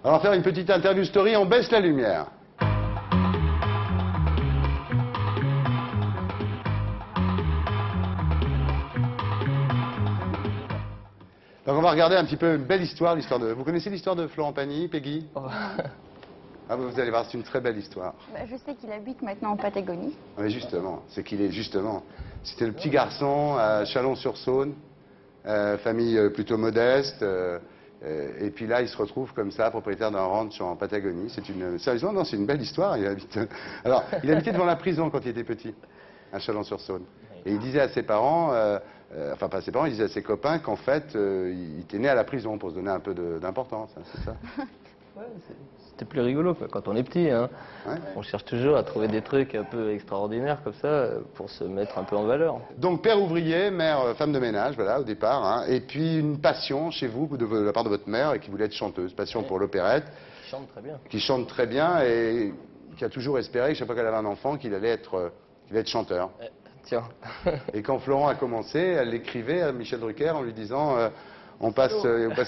On va faire une petite interview story, on baisse la lumière. Donc on va regarder un petit peu une belle histoire, l'histoire de... Vous connaissez l'histoire de Florent Pagny, Peggy? Ah, vous allez voir, c'est une très belle histoire. Bah, je sais qu'il habite maintenant en Patagonie. Mais justement, c'est qu'il est justement... C'était le petit garçon à Chalon-sur-Saône, famille plutôt modeste, et puis là, il se retrouve comme ça, propriétaire d'un ranch en Patagonie. C'est une... Sérieusement, non, c'est une belle histoire. Il habite... Alors, il habitait devant la prison quand il était petit, à Chalon-sur-Saône. Et il disait à ses parents, enfin pas à ses parents, il disait à ses copains qu'en fait, il était né à la prison pour se donner un peu d'importance, hein, c'est ça? Ouais, c'était plus rigolo quoi, quand on est petit. Hein. Ouais. On cherche toujours à trouver des trucs un peu extraordinaires comme ça pour se mettre un peu en valeur. Donc père ouvrier, mère femme de ménage, voilà, au départ. Hein, et puis une passion chez vous, de la part de votre mère, et qui voulait être chanteuse. Passion pour l'opérette. Qui chante très bien. Qui chante très bien et qui a toujours espéré, chaque fois qu'elle avait un enfant, qu'il allait être chanteur. Tiens. Et quand Florent a commencé, elle l'écrivait à Michel Drucker en lui disant on passe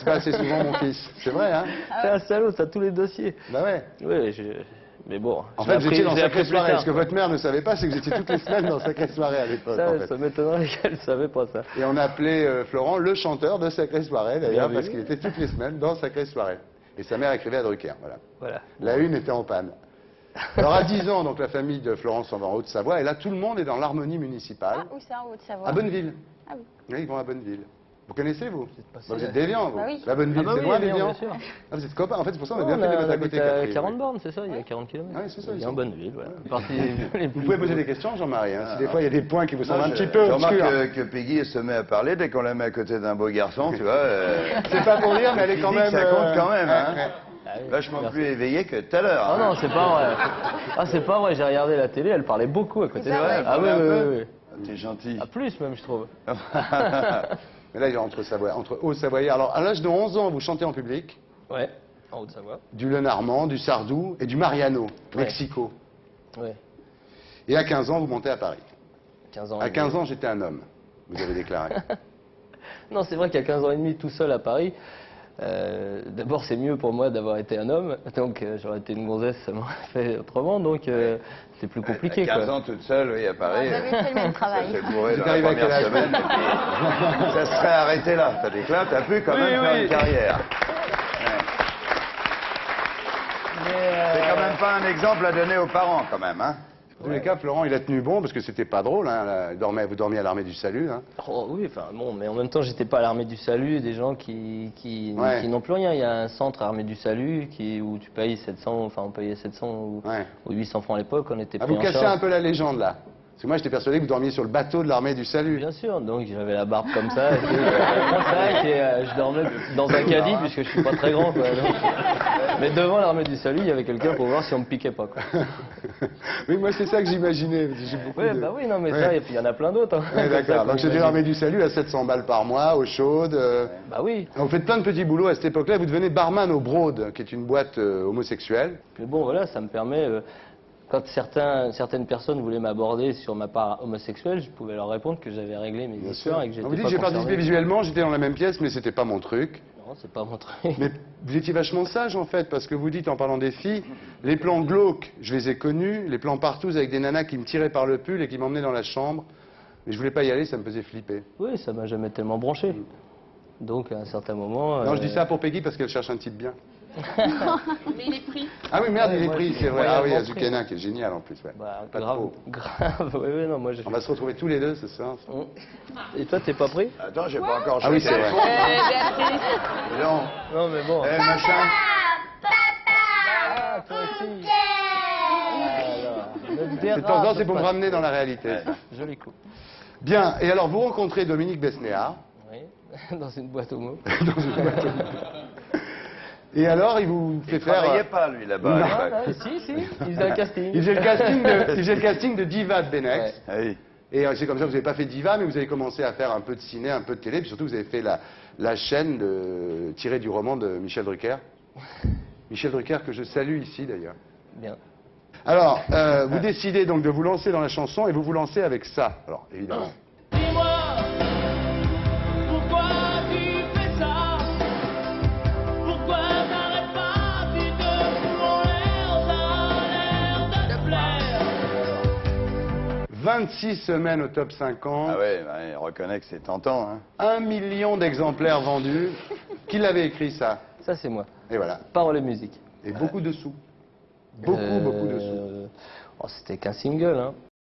pas assez souvent mon fils. C'est vrai, hein? C'est un salaud, ça a tous les dossiers. Bah ouais. Oui, mais bon. En fait, vous étiez dans Sacrée Soirée. Ce que quoi. votre mère ne savait pas, c'est que vous étiez toutes les semaines dans Sacrée Soirée à l'époque. Ça, en fait. ça m'étonnerait qu'elle ne savait pas ça. Et on appelait Florent le chanteur de Sacrée Soirée, d'ailleurs, Bien parce vu. qu'il était toutes les semaines dans Sacrée Soirée. Et sa mère écrivait à Drucker, voilà. Voilà. La une était en panne. Alors à 10 ans, donc la famille de Florent s'en va en Haute-Savoie, et là tout le monde est dans l'harmonie municipale. Ah, où ça, en Haute-Savoie? À Bonneville. Ah oui. Oui, ils vont à Bonneville. Vous connaissez, vous? passé, Vous êtes d'Évian, vous? Bah oui. La Bonneville, Ah bah c'est oui, loin Évian, d'Évian? bien sûr. Ah, vous êtes copains, en fait, c'est pour ça qu'on a On bien fait de les mettre à côté. habite à Catherine, 40 oui. bornes, c'est ça? Il y a 40 km. Ouais, c'est ça, ils Il y a sont- en Bonneville, voilà. Vous pouvez poser des questions, Jean-Marie, hein, si des fois il y a des points qui vous semblent un petit peu Je remarque obscurs. que Peggy elle se met à parler dès qu'on la met à côté d'un beau garçon, tu vois. C'est pas pour dire, mais elle est quand physique, même... ça compte quand même, hein. Ah oui, Vachement merci. plus éveillé que tout à l'heure. Ah hein. non, c'est pas vrai. Ah, c'est pas vrai, j'ai regardé la télé, elle parlait beaucoup à côté de C'est moi. vrai, Ah oui, un oui, peu. oui, oui. T'es gentil. Ah, plus même, je trouve. Mais là, il est entre Haut-Savoyard. Alors, à l'âge de 11 ans, vous chantez en public Ouais, en Haute-Savoie. du Lenormand, du Sardou et du Mariano, Ouais. Mexico. Ouais, Et à 15 ans, vous montez à Paris. 15 ans. À et 15 demi. ans, j'étais un homme, vous avez déclaré. Non, c'est vrai qu'à 15 ans et demi, tout seul à Paris, d'abord, c'est mieux pour moi d'avoir été un homme. Donc, j'aurais été une gonzesse, ça m'aurait fait autrement. Donc, c'est plus compliqué, À 15 quoi. ans toute seule, oui, à Paris. Vous avez fait le même travail. Ça s'est bourré Vous dans la arrivez à quel première âge semaine. Et puis, ça serait arrêté là. Tandis que là, t'as pu quand même Oui, faire oui. une carrière. C'est quand même pas un exemple à donner aux parents, quand même, hein. En tous les cas, Florent, il a tenu bon, parce que c'était pas drôle, hein, là, vous dormiez à l'armée du salut. Hein. Oh, oui, enfin bon, mais en même temps, j'étais pas à l'armée du salut, des gens qui n'ont plus rien. Il y a un centre armée du salut où tu payes 700, enfin on payait 700 ou 800 francs à l'époque, on était Ah, pris vous en cassez charge. un peu la légende, là. Parce que moi, j'étais persuadé que vous dormiez sur le bateau de l'armée du salut. Bien sûr, donc j'avais la barbe comme ça, et puis, je dormais dans un caddie puisque je suis pas très grand, quoi. Donc, mais devant l'armée du salut, il y avait quelqu'un pour voir si on me piquait pas, quoi. Oui, moi, c'est ça que j'imaginais. J'ai beaucoup Oui, de- bah oui, non, mais Ouais. ça, et puis il y en a plein d'autres. Hein. Ouais, Comme ça, d'accord. Donc, qu'on j'étais imagine. l'armée du salut à 700 balles par mois, eau chaude. Bah oui, Vous faites plein de petits boulots à cette époque-là. Vous devenez barman au Broad, qui est une boîte homosexuelle. mais bon, voilà, ça me permet. Quand certaines personnes voulaient m'aborder sur ma part homosexuelle, je pouvais leur répondre que j'avais réglé mes histoires et que j'étais On vous dit pas que j'ai participé concerné. visuellement, j'étais dans la même pièce, mais c'était pas mon truc. Non, c'est pas mon truc. Mais vous étiez vachement sage en fait, parce que vous dites en parlant des filles, les plans glauques, je les ai connus, les plans partout avec des nanas qui me tiraient par le pull et qui m'emmenaient dans la chambre. Mais je voulais pas y aller, ça me faisait flipper. Oui, ça m'a jamais tellement branché. Donc à un certain moment. Non, je dis ça pour Peggy parce qu'elle cherche un type bien. Mais il est pris. Ah oui, merde, Ouais, il est moi, pris, je c'est suis vrai. Ah oui, moyennement Azucena qui est génial en plus. Ouais. Bah, Pas grave, trop. grave. Oui, oui, non, moi je. On va se retrouver tous les deux ce soir. Et toi, t'es pas pris? Attends, j'ai pas encore Ah oui, choisi. c'est vrai. Non. Non, mais bon. Eh, machin. Ah, toi aussi. Alors, ne C'est de temps en temps, c'est pour me ramener dans la réalité. ça. Joli coup. Bien, et alors vous rencontrez Dominique Besnéard. Oui, dans une boîte homo. Et alors, il vous fait Il faire... travaillait pas, lui, là-bas. Non. à Ah, l'époque. non, si, si, il faisait un casting. Il faisait le casting de Diva de Benex. Ouais. Ah oui. Et c'est comme ça, vous n'avez pas fait Diva, mais vous avez commencé à faire un peu de ciné, un peu de télé, puis surtout vous avez fait la chaîne tirée du roman de Michel Drucker. Michel Drucker, que je salue ici d'ailleurs. Bien. Alors, vous décidez donc de vous lancer dans la chanson et vous vous lancez avec ça. Alors, évidemment. Dis-moi, pourquoi tu fais ça? Pourquoi t'arrêtes pas 26 semaines au top 50, Ah ouais, ouais, on reconnaît que c'est tentant. Hein. 1 million d'exemplaires vendus. Qui l'avait écrit ça? Ça, c'est moi. Et voilà. Paroles et musique. Et beaucoup de sous. Beaucoup de sous. Oh, c'était qu'un single, hein.